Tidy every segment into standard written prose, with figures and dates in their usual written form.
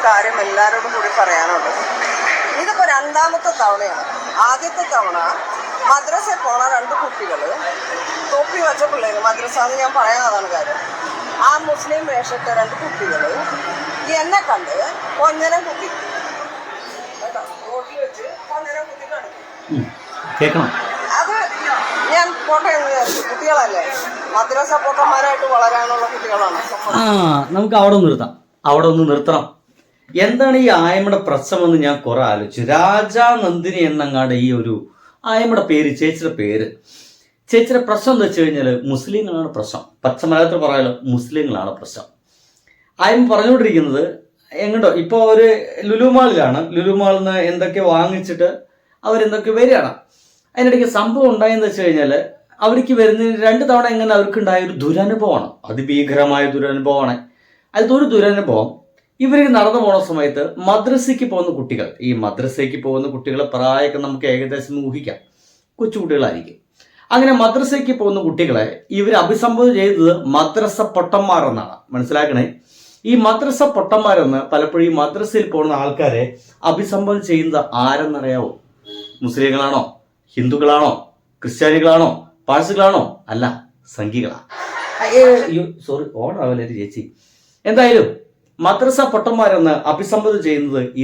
കാര്യം എല്ലാവരോടും കൂടി പറയാനുണ്ട്. ഇതിപ്പോൾ രണ്ടാമത്തെ തവണയാണ്. ആദ്യത്തെ തവണ മദ്രസയിൽ പോണ 2 കുട്ടികൾ, തൊപ്പി വെച്ച പിള്ളേർ, മദ്രസ എന്ന് ഞാൻ പറയാതാണ് കാര്യം, ആ മുസ്ലിം വേഷത്തെ 2 കുട്ടികൾ എന്നെ കണ്ട് കൊഞ്ഞനം കുത്തി കേട്ടോ, റോട്ടിൽ വെച്ച് കൊഞ്ഞനം കുത്തി കാണിക്കും. അത് ഞാൻ പോട്ടെ എന്ന് വിചാരിച്ചു. കുട്ടികളല്ലേ, മദ്രസ പൊട്ടന്മാരായിട്ട് വളരാനുള്ള കുട്ടികളാണ്. നമുക്ക് അവിടെ ഒന്ന് നിർത്തണം. എന്താണ് ഈ ആയമ്മയുടെ പ്രശ്നമെന്ന് ഞാൻ കുറെ ആലോചിച്ചു. രാജാ നന്ദിനി എന്നങ്ങാണ്ട് ഈ ഒരു ആയമ്മയുടെ പേര്, ചേച്ചിയുടെ പ്രശ്നം എന്ന് വെച്ച് കഴിഞ്ഞാൽ മുസ്ലിങ്ങളാണ് പ്രശ്നം. പച്ച മലയാളത്തിൽ പറയാലോ, മുസ്ലിങ്ങളാണ് പ്രശ്നം. ആയമ്മ പറഞ്ഞുകൊണ്ടിരിക്കുന്നത് എങ്ങോട്ടോ ഇപ്പോൾ ഒരു ലുലുമാളിൽ നിന്ന് എന്തൊക്കെ വാങ്ങിച്ചിട്ട് അവരെന്തൊക്കെ വരികയാണ്. അതിനിടയ്ക്ക് സംഭവം ഉണ്ടായെന്ന് വെച്ച് കഴിഞ്ഞാൽ അവർക്ക് വരുന്നതിന് 2 തവണ എങ്ങനെ അവർക്കുണ്ടായ ഒരു ദുരനുഭവമാണ്, അതിഭീകരമായ ദുരനുഭവമാണ്. അതൊരു ദുരനുഭവം. ഇവർ നടന്നു പോണ സമയത്ത് മദ്രസയ്ക്ക് പോകുന്ന കുട്ടികൾ, ഈ മദ്രസയ്ക്ക് പോകുന്ന കുട്ടികളെ പ്രായമൊക്കെ നമുക്ക് ഏകദേശം ഊഹിക്കാം, കൊച്ചുകുട്ടികളായിരിക്കും. അങ്ങനെ മദ്രസയ്ക്ക് പോകുന്ന കുട്ടികളെ ഇവർ അഭിസംബോധന ചെയ്തത് മദ്രസ പൊട്ടന്മാരെന്നാണ്. മനസ്സിലാക്കണേ, ഈ മദ്രസ പൊട്ടന്മാരെന്ന് പലപ്പോഴും ഈ മദ്രസയിൽ പോകുന്ന ആൾക്കാരെ അഭിസംബോധന ചെയ്യുന്നത് ആരെന്നറിയാവോ? മുസ്ലിങ്ങളാണോ, ഹിന്ദുക്കളാണോ, ക്രിസ്ത്യാനികളാണോ, പാഴ്സികളാണോ? അല്ല, സംഘികളാണ്. സോറി, ഓണാവല്ലേ ചേച്ചി. എന്തായാലും മദ്രസ പൊട്ടന്മാരെന്ന് അഭിസംബോധന ചെയ്യുന്നത് ഈ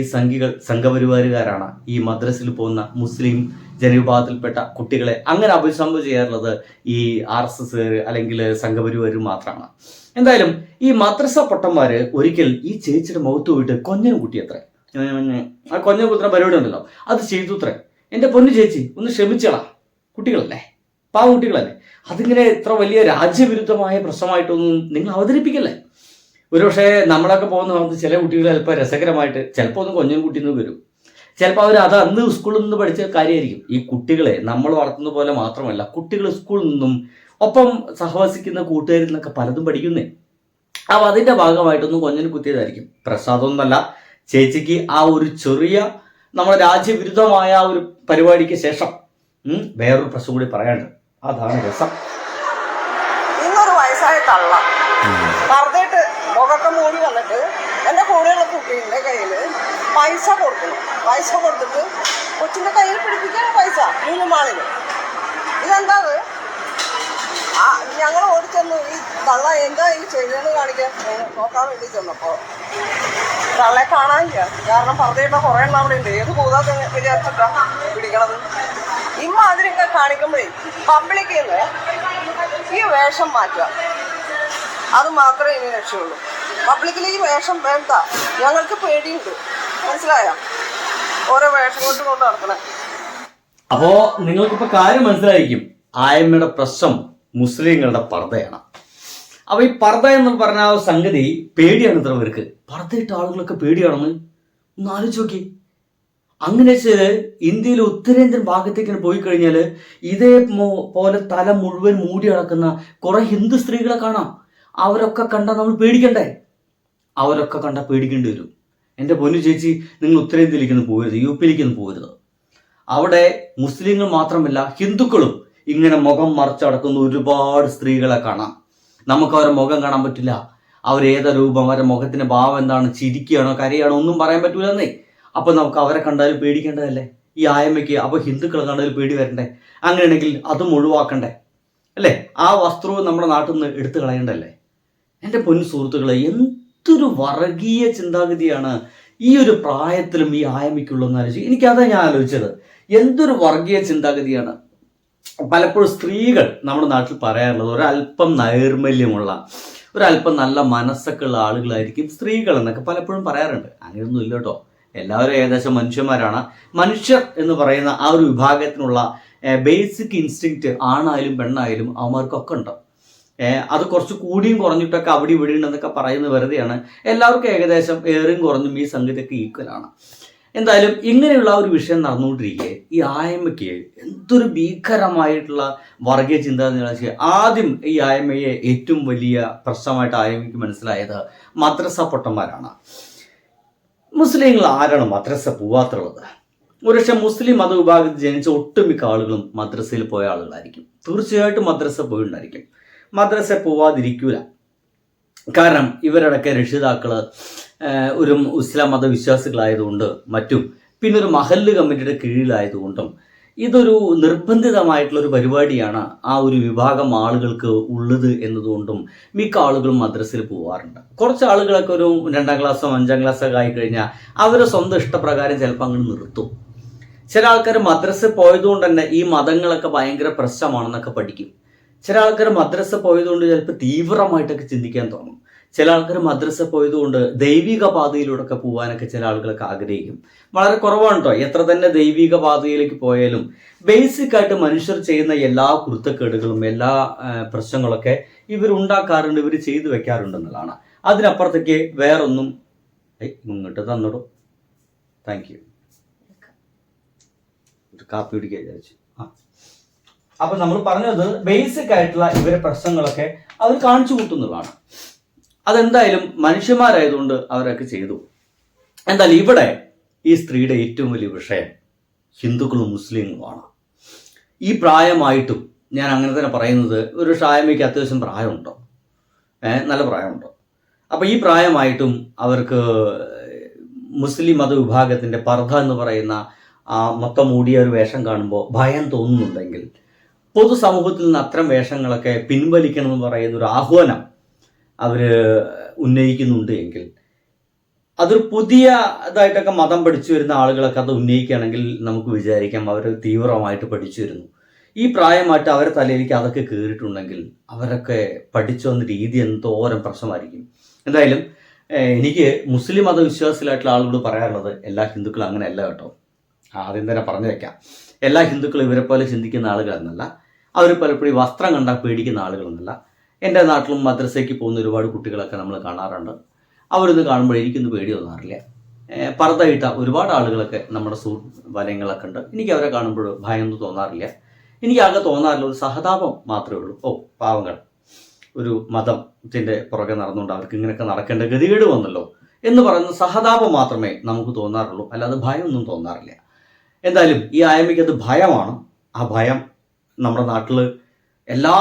സംഘപരിവാരുകാരാണ്. ഈ മദ്രസയിൽ പോകുന്ന മുസ്ലിം ജനവിഭാഗത്തിൽപ്പെട്ട കുട്ടികളെ അങ്ങനെ അഭിസംബോധന ചെയ്യാറുള്ളത് ഈ RSS അല്ലെങ്കിൽ സംഘപരിവാര് മാത്രമാണ്. എന്തായാലും ഈ മദ്രസ പൊട്ടന്മാര് ഒരിക്കൽ ഈ ചേച്ചിയുടെ മുഖത്ത് പോയിട്ട് കൊഞ്ഞന് കുട്ടിയത്രേ. ആ കൊഞ്ഞ കുത്തുന്ന പരിപാടി ഉണ്ടല്ലോ, അത് ചെയ്തു അത്രേ. എൻ്റെ പൊന്നു ചേച്ചി, ഒന്ന് ക്ഷമിച്ചളാ, കുട്ടികളല്ലേ, കുട്ടികളല്ലേ. അതിങ്ങനെ ഇത്ര വലിയ രാജ്യവിരുദ്ധമായ പ്രശ്നമായിട്ടൊന്നും നിങ്ങൾ അവതരിപ്പിക്കല്ലേ. ഒരുപക്ഷെ നമ്മളൊക്കെ പോകുന്ന സമയത്ത് ചില കുട്ടികൾ ചിലപ്പോൾ രസകരമായിട്ട് ചിലപ്പോൾ ഒന്ന് കൊഞ്ഞൻ കുട്ടിന്ന് വരും. ചിലപ്പോൾ അവർ അത് അന്ന് സ്കൂളിൽ നിന്ന് പഠിച്ച കാര്യമായിരിക്കും. ഈ കുട്ടികളെ നമ്മൾ വളർത്തുന്ന പോലെ മാത്രമല്ല, കുട്ടികൾ സ്കൂളിൽ നിന്നും ഒപ്പം സഹവസിക്കുന്ന കൂട്ടുകാരിൽ നിന്നൊക്കെ പലതും പഠിക്കുന്നേ. അപ്പോൾ അതിൻ്റെ ഭാഗമായിട്ടൊന്നും കൊഞ്ഞന് കുത്തിയതായിരിക്കും. പ്രസാദമൊന്നല്ല, ചേച്ചിക്ക് ആ ഒരു ചെറിയ നമ്മുടെ രാജ്യവിരുദ്ധമായ ആ ഒരു പരിപാടിക്ക് ശേഷം വേറൊരു പ്രശ്നം കൂടി പറയാനുണ്ട്. അതാണ് രസം. ഇന്നൊരു വയസ്സായ തള്ള പറഞ്ഞിട്ട് മുഖമൊക്കെ മൂടി വന്നിട്ട് എൻ്റെ കൂടെയുള്ള കുട്ടീൻ്റെ കയ്യിൽ പൈസ കൊടുത്തിട്ട് കൊച്ചിൻ്റെ കയ്യിൽ പിടിപ്പിക്കാൻ പൈസ ലുലുമാളിൽ. ഇതെന്താ? ഞങ്ങൾ ഓടിച്ചെന്നു ഈ തള്ള എന്താ ഈ ചെയ്തതെന്ന് കാണിക്കാൻ നോക്കാൻ വേണ്ടി ചെന്നപ്പോൾ തള്ളയെ കാണാനില്ല. കാരണം പറഞ്ഞിട്ട കുറേ എണ്ണം അവിടെ ഉണ്ട്. ഏത് കൂതാത്ത വിചാരിച്ചിട്ടാ പിടിക്കണത്? ഇമ്മാതിരിയൊക്കെ കാണിക്കുമ്പോഴേ പബ്ലിക്കിൽ നിന്ന് ഈ വേഷം മാറ്റുക, അത് മാത്രമേ ഇനി രക്ഷയുള്ളൂ. പബ്ലിക്കിൽ ഈ വേഷം വേണ്ട, ഞങ്ങൾക്ക് പേടിയുണ്ട്. മനസ്സിലായോ? ഓരോ വേഷം കൊണ്ട് നടക്കണേ. അപ്പോ നിങ്ങൾക്കിപ്പോ കാര്യം മനസ്സിലായിരിക്കും. ആയമ്മയുടെ പ്രശ്നം മുസ്ലിങ്ങളുടെ പർദ്ദയാണ്. അപ്പൊ ഈ പർദ്ദ എന്ന് പറഞ്ഞ ആ സംഗതി പേടിയാണ്. ഇത്ര പേർക്ക് പർദ്ദയിട്ട ആളുകളൊക്കെ പേടിയാണെന്ന് ഒന്ന് ആലോചിച്ച് നോക്കി. അങ്ങനെ വെച്ചാൽ ഇന്ത്യയിലെ ഉത്തരേന്ത്യൻ ഭാഗത്തേക്ക് പോയി കഴിഞ്ഞാൽ ഇതേ പോലെ തല മുഴുവൻ മൂടി നടക്കുന്ന കുറെ ഹിന്ദു സ്ത്രീകളെ കാണാം. അവരൊക്കെ കണ്ടാൽ നമ്മൾ പേടിക്കണ്ടേ? അവരൊക്കെ കണ്ടാൽ പേടിക്കേണ്ടി വരും. എൻ്റെ പൊന്നു ചേച്ചി, നിങ്ങൾ ഉത്തരേന്ത്യയിലേക്കൊന്നും പോകരുത്, UP-ലേക്കൊന്നും പോകരുത്. അവിടെ മുസ്ലിങ്ങൾ മാത്രമല്ല ഹിന്ദുക്കളും ഇങ്ങനെ മുഖം മറച്ചടക്കുന്ന ഒരുപാട് സ്ത്രീകളെ കാണാം. നമുക്ക് അവരുടെ മുഖം കാണാൻ പറ്റില്ല. അവരേതാ രൂപം, അവരുടെ മുഖത്തിന്റെ ഭാവം എന്താണ്, ചിരിക്കുകയാണോ കരയാണോ ഒന്നും പറയാൻ പറ്റൂലെന്നേ. അപ്പൊ നമുക്ക് അവരെ കണ്ടാലും പേടിക്കേണ്ടതല്ലേ ഈ ആയമ്മയ്ക്ക്? അപ്പൊ ഹിന്ദുക്കളെ കണ്ടാലും പേടി വരണ്ടേ? അങ്ങനെയാണെങ്കിൽ അതും ഒഴിവാക്കണ്ടേ അല്ലേ? ആ വസ്ത്രവും നമ്മുടെ നാട്ടിൽ നിന്ന് എടുത്തു കളയണ്ടല്ലേ? എൻ്റെ പൊന്നു സുഹൃത്തുക്കളെ, എന്തൊരു വർഗീയ ചിന്താഗതിയാണ് ഈ ഒരു പ്രായത്തിലും ഈ ആയമ്മയ്ക്കുള്ളതെന്ന് ആലോചിച്ചു. എനിക്കതാ ഞാൻ ആലോചിച്ചത്. എന്തൊരു വർഗീയ ചിന്താഗതിയാണ്. പലപ്പോഴും സ്ത്രീകൾ നമ്മുടെ നാട്ടിൽ പറയാറുള്ളത് ഒരല്പം നൈർമല്യമുള്ള, ഒരല്പം നല്ല മനസ്സൊക്കെ ഉള്ള ആളുകളായിരിക്കും സ്ത്രീകൾ എന്നൊക്കെ പലപ്പോഴും പറയാറുണ്ട്. അങ്ങനെയൊന്നും ഇല്ല കേട്ടോ. എല്ലാവരും ഏകദേശം മനുഷ്യന്മാരാണ്. മനുഷ്യർ എന്ന് പറയുന്ന ആ ഒരു വിഭാഗത്തിനുള്ള ബേസിക് ഇൻസ്റ്റിങ്ക്റ്റ് ആണായാലും പെണ്ണായാലും അവന്മാർക്കൊക്കെ ഉണ്ട്. അത് കുറച്ച് കൂടിയും കുറഞ്ഞിട്ടൊക്കെ അവിടെ ഇവിടെ ഉണ്ടെന്നൊക്കെ പറയുന്നത് വെറുതെയാണ്. എല്ലാവർക്കും ഏകദേശം ഏറും കുറഞ്ഞും ഈ സംഗതിയൊക്കെ ഈക്വലാണ്. എന്തായാലും ഇങ്ങനെയുള്ള ഒരു വിഷയം നടന്നുകൊണ്ടിരിക്കെ ഈ ആയമ്മയ്ക്ക് എന്തൊരു ഭീകരമായിട്ടുള്ള വർഗീയ ചിന്താഗതി. ആദ്യം ഈ ആയമ്മയെ ഏറ്റവും വലിയ പ്രശ്നമായിട്ട് ആയമ്മയ്ക്ക് മനസ്സിലായത് മദ്രസ പൊട്ടന്മാരാണ്. മുസ്ലിങ്ങൾ ആരാണ് മദ്രസ പോവാത്തുള്ളത്? ഒരുപക്ഷെ മുസ്ലിം മതവിഭാഗത്തിൽ ജനിച്ച ഒട്ടുമിക്ക ആളുകളും മദ്രസയിൽ പോയ ആളുകളായിരിക്കും. തീർച്ചയായിട്ടും മദ്രസ പോയിട്ടുണ്ടായിരിക്കും. മദ്രസ പോവാതിരിക്കൂല. കാരണം ഇവരുടെയൊക്കെ രക്ഷിതാക്കള് ഒരു ഇസ്ലാം മതവിശ്വാസികളായതുകൊണ്ട് മറ്റും പിന്നെ ഒരു മഹല്ല് കമ്മിറ്റിയുടെ കീഴിലായതുകൊണ്ടും ഇതൊരു നിർബന്ധിതമായിട്ടുള്ളൊരു പരിപാടിയാണ് ആ ഒരു വിഭാഗം ആളുകൾക്ക് ഉള്ളത് എന്നതുകൊണ്ടും മിക്ക ആളുകളും മദ്രസയിൽ പോകാറുണ്ട്. കുറച്ച് ആളുകളൊക്കെ ഒരു 2ാം ക്ലാസ്സോ 5ാം ക്ലാസ്സൊക്കെ ആയിക്കഴിഞ്ഞാൽ അവരെ സ്വന്തം ഇഷ്ടപ്രകാരം ചിലപ്പോൾ അങ്ങ് നിർത്തും. ചില ആൾക്കാർ മദ്രസ പോയതുകൊണ്ട് തന്നെ ഈ മതങ്ങളൊക്കെ ഭയങ്കര പ്രശ്നമാണെന്നൊക്കെ പഠിക്കും. ചില ആൾക്കാർ മദ്രസ പോയതുകൊണ്ട് ചിലപ്പോൾ തീവ്രമായിട്ടൊക്കെ ചിന്തിക്കാൻ തോന്നും. ചില ആൾക്കാർ മദ്രസ പോയതുകൊണ്ട് ദൈവിക പാതയിലൂടെയൊക്കെ പോകാനൊക്കെ ചില ആളുകളൊക്കെ ആഗ്രഹിക്കും. വളരെ കുറവാണ് കേട്ടോ. എത്ര തന്നെ ദൈവിക പാതയിലേക്ക് പോയാലും ബേസിക് ആയിട്ട് മനുഷ്യർ ചെയ്യുന്ന എല്ലാ കുരുത്തക്കേടുകളും എല്ലാ പ്രശ്നങ്ങളൊക്കെ ഇവരുണ്ടാക്കാറുണ്ട്, ഇവർ ചെയ്തു വെക്കാറുണ്ടെന്നുള്ളതാണ്. അതിനപ്പുറത്തേക്ക് വേറൊന്നും ഇങ്ങോട്ട് തന്നിടും. Thank you. ഒരു കാപ്പി കുടിക്കാൻ വിചാരിച്ചു. അപ്പൊ നമ്മൾ പറഞ്ഞത് ബേസിക് ആയിട്ടുള്ള ഇവരെ പ്രശ്നങ്ങളൊക്കെ അവർ കാണിച്ചു കൂട്ടുന്നതാണ്. അതെന്തായാലും മനുഷ്യന്മാരായതുകൊണ്ട് അവരൊക്കെ ചെയ്തു. എന്തായാലും ഇവിടെ ഈ സ്ത്രീയുടെ ഏറ്റവും വലിയ വിഷയം ഹിന്ദുക്കളും മുസ്ലിങ്ങളുമാണ്. ഈ പ്രായമായിട്ടും ഞാൻ അങ്ങനെ തന്നെ പറയുന്നത്, ഒരു ഷായമയ്ക്ക് അത്യാവശ്യം പ്രായമുണ്ടോ, നല്ല പ്രായമുണ്ടോ. അപ്പോൾ ഈ പ്രായമായിട്ടും അവർക്ക് മുസ്ലിം മതവിഭാഗത്തിൻ്റെ പർദ്ദ എന്ന് പറയുന്ന ആ മൊത്തം മൂടിയ ഒരു വേഷം കാണുമ്പോൾ ഭയം തോന്നുന്നുണ്ടെങ്കിൽ, പൊതുസമൂഹത്തിൽ നിന്ന് അത്തരം വേഷങ്ങളൊക്കെ പിൻവലിക്കണമെന്ന് പറയുന്ന ഒരു ആഹ്വാനം അവർ ഉന്നയിക്കുന്നുണ്ട് എങ്കിൽ, അതൊരു പുതിയതായിട്ടൊക്കെ മതം പഠിച്ചു വരുന്ന ആളുകളൊക്കെ അത് ഉന്നയിക്കുകയാണെങ്കിൽ നമുക്ക് വിചാരിക്കാം അവർ തീവ്രമായിട്ട് പഠിച്ചു വരുന്നു. ഈ പ്രായമായിട്ട് അവരെ തലയിലേക്ക് അതൊക്കെ കയറിയിട്ടുണ്ടെങ്കിൽ അവരൊക്കെ പഠിച്ചു വന്ന രീതി എന്തോരം പ്രശ്നമായിരിക്കും. എന്തായാലും എനിക്ക് മുസ്ലിം മതവിശ്വാസികളായിട്ടുള്ള ആളുകളോട് പറയാനുള്ളത്, എല്ലാ ഹിന്ദുക്കളും അങ്ങനെയല്ല കേട്ടോ. ആദ്യം തന്നെ പറഞ്ഞു വയ്ക്കാം, എല്ലാ ഹിന്ദുക്കളും ഇവരെ പോലെ ചിന്തിക്കുന്ന ആളുകളെന്നല്ല, അവർ പലപ്പോഴും വസ്ത്രം കണ്ടാൽ പേടിക്കുന്ന ആളുകളെന്നല്ല. എൻ്റെ നാട്ടിലും മദ്രസയ്ക്ക് പോകുന്ന ഒരുപാട് കുട്ടികളൊക്കെ നമ്മൾ കാണാറുണ്ട്. അവരൊന്ന് കാണുമ്പോൾ എനിക്കൊന്നും പേടി തോന്നാറില്ല. പർദ്ദ ഇട്ട ഒരുപാട് ആളുകളൊക്കെ നമ്മുടെ വലയങ്ങളൊക്കെ ഉണ്ട്. എനിക്ക് അവരെ കാണുമ്പോൾ ഭയമൊന്നും തോന്നാറില്ല. എനിക്കാകെ തോന്നാറില്ല ഒരു സഹതാപം മാത്രമേ ഉള്ളൂ. പാവങ്ങൾ, ഒരു മതത്തിൻ്റെ പുറകെ നടന്നുകൊണ്ട് അവർക്ക് ഇങ്ങനെയൊക്കെ നടക്കേണ്ട ഗതികേട് വന്നല്ലോ എന്ന് പറയുന്ന സഹതാപം മാത്രമേ നമുക്ക് തോന്നാറുള്ളൂ, അല്ലാതെ ഭയമൊന്നും തോന്നാറില്ല. എന്തായാലും ഈ ആയമ്മയ്ക്ക് അത് ഭയമാണ്. ആ ഭയം നമ്മുടെ നാട്ടിൽ എല്ലാ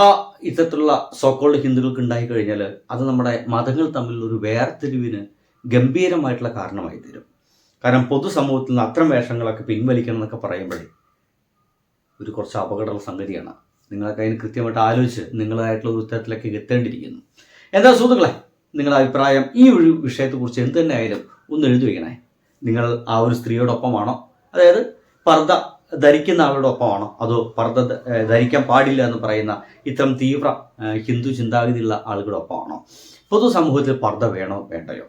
ഇത്തരത്തിലുള്ള സോക്കോൾഡ് ഹിന്ദുക്കൾക്ക് ഉണ്ടായിക്കഴിഞ്ഞാൽ അത് നമ്മുടെ മതങ്ങൾ തമ്മിലുള്ള ഒരു വേർതിരിവിന് ഗംഭീരമായിട്ടുള്ള കാരണമായി തീരും. കാരണം പൊതുസമൂഹത്തിൽ നിന്ന് അത്തരം വേഷങ്ങളൊക്കെ പിൻവലിക്കണം എന്നൊക്കെ പറയുമ്പോഴേ ഒരു കുറച്ച് അപകടമുള്ള സംഗതിയാണ്. നിങ്ങളൊക്കെ അതിന് കൃത്യമായിട്ട് ആലോചിച്ച് നിങ്ങളായിട്ടുള്ള ഒരു ഉത്തരത്തിലേക്ക് എത്തേണ്ടിയിരിക്കുന്നു. എന്താ സുഹൃത്തുക്കളെ, നിങ്ങളുടെ അഭിപ്രായം ഈ ഒരു വിഷയത്തെക്കുറിച്ച് എന്ത് തന്നെ ആയാലും ഒന്ന് എഴുതി വയ്ക്കണേ. നിങ്ങൾ ആ ഒരു സ്ത്രീയോടൊപ്പമാണോ, അതായത് പർദ്ദ ധരിക്കുന്ന ആളോടൊപ്പമാണോ, അതോ പർദ്ദ ധരിക്കാൻ പാടില്ല എന്ന് പറയുന്ന ഇത്തരം തീവ്ര ഹിന്ദു ചിന്താഗതിയുള്ള ആളുകളൊപ്പമാണോ? പൊതുസമൂഹത്തിൽ പർദ്ദ വേണോ വേണ്ടയോ?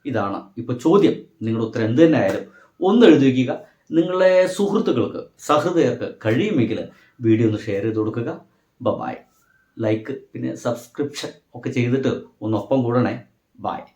ഇതാണ് ഇപ്പോൾ ചോദ്യം. നിങ്ങളുടെ ഉത്തരം എന്ത് തന്നെ ആയാലും ഒന്ന് എഴുതി വയ്ക്കുക. നിങ്ങളെ സുഹൃത്തുക്കൾക്ക്, സഹൃദയർക്ക് കഴിയുമെങ്കിൽ വീഡിയോ ഒന്ന് ഷെയർ ചെയ്ത് കൊടുക്കുക. ബൈ. ലൈക്ക് പിന്നെ സബ്സ്ക്രിപ്ഷൻ ഒക്കെ ചെയ്തിട്ട് ഒന്നൊപ്പം കൂടണേ. ബൈ.